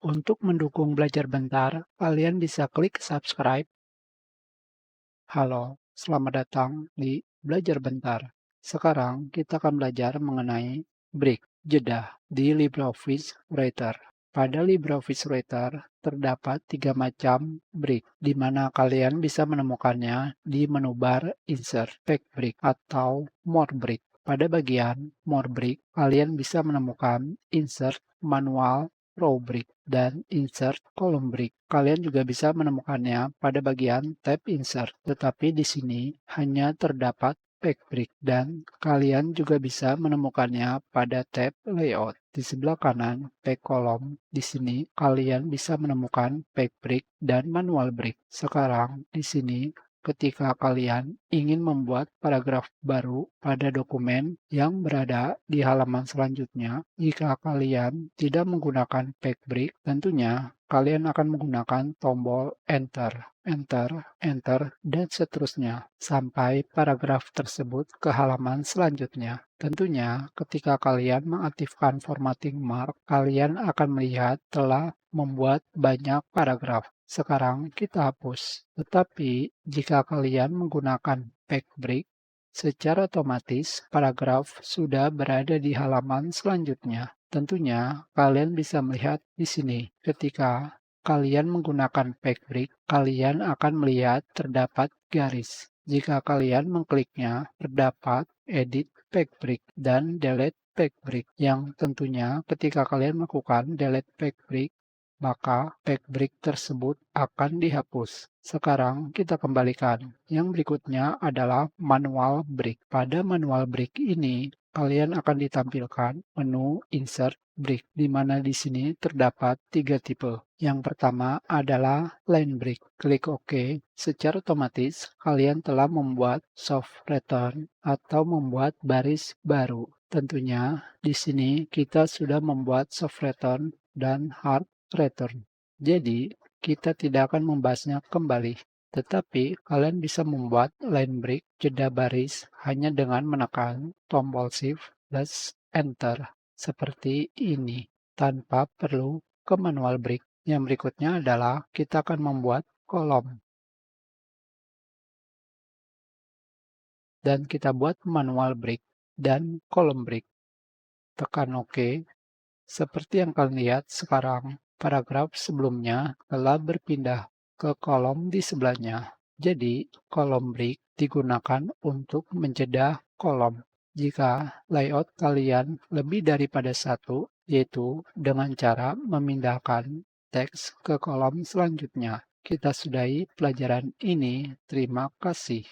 Untuk mendukung belajar bentar, kalian bisa klik subscribe. Halo, selamat datang di Belajar Bentar. Sekarang kita akan belajar mengenai break, jeda, di LibreOffice Writer. Pada LibreOffice Writer terdapat 3 macam break, di mana kalian bisa menemukannya di menu bar Insert, Back Break, atau More Break. Pada bagian More Break, kalian bisa menemukan Insert, Manual, Row Break, dan Insert Column Break. Kalian juga bisa menemukannya pada bagian tab Insert, tetapi di sini hanya terdapat Back Break, dan kalian juga bisa menemukannya pada tab Layout. Di sebelah kanan, Back Column, di sini kalian bisa menemukan Back Break dan Manual Break. Sekarang, di sini ketika kalian ingin membuat paragraf baru pada dokumen yang berada di halaman selanjutnya, jika kalian tidak menggunakan back break, tentunya kalian akan menggunakan tombol Enter, Enter, Enter, dan seterusnya, sampai paragraf tersebut ke halaman selanjutnya. Tentunya, ketika kalian mengaktifkan formatting mark, kalian akan melihat telah membuat banyak paragraf. Sekarang kita hapus. Tetapi jika kalian menggunakan back break, secara otomatis paragraf sudah berada di halaman selanjutnya. Tentunya kalian bisa melihat di sini. Ketika kalian menggunakan back break, kalian akan melihat terdapat garis. Jika kalian mengkliknya, terdapat edit back break dan delete back break, yang tentunya ketika kalian melakukan delete back break, maka back break tersebut akan dihapus. Sekarang kita kembalikan. Yang berikutnya adalah manual break. Pada manual break ini, kalian akan ditampilkan menu Insert Break, di mana di sini terdapat 3 tipe. Yang pertama adalah line break. Klik OK. Secara otomatis, kalian telah membuat soft return atau membuat baris baru. Tentunya di sini kita sudah membuat soft return dan hard return. Jadi, kita tidak akan membahasnya kembali. Tetapi, kalian bisa membuat line break jeda baris hanya dengan menekan tombol Shift plus Enter. Seperti ini, tanpa perlu ke manual break. Yang berikutnya adalah kita akan membuat kolom. Dan kita buat manual break dan kolom break. Tekan OK. Seperti yang kalian lihat sekarang, paragraf sebelumnya telah berpindah ke kolom di sebelahnya. Jadi, kolom break digunakan untuk menjeda kolom. Jika layout kalian lebih daripada satu, yaitu dengan cara memindahkan teks ke kolom selanjutnya. Kita sudahi pelajaran ini. Terima kasih.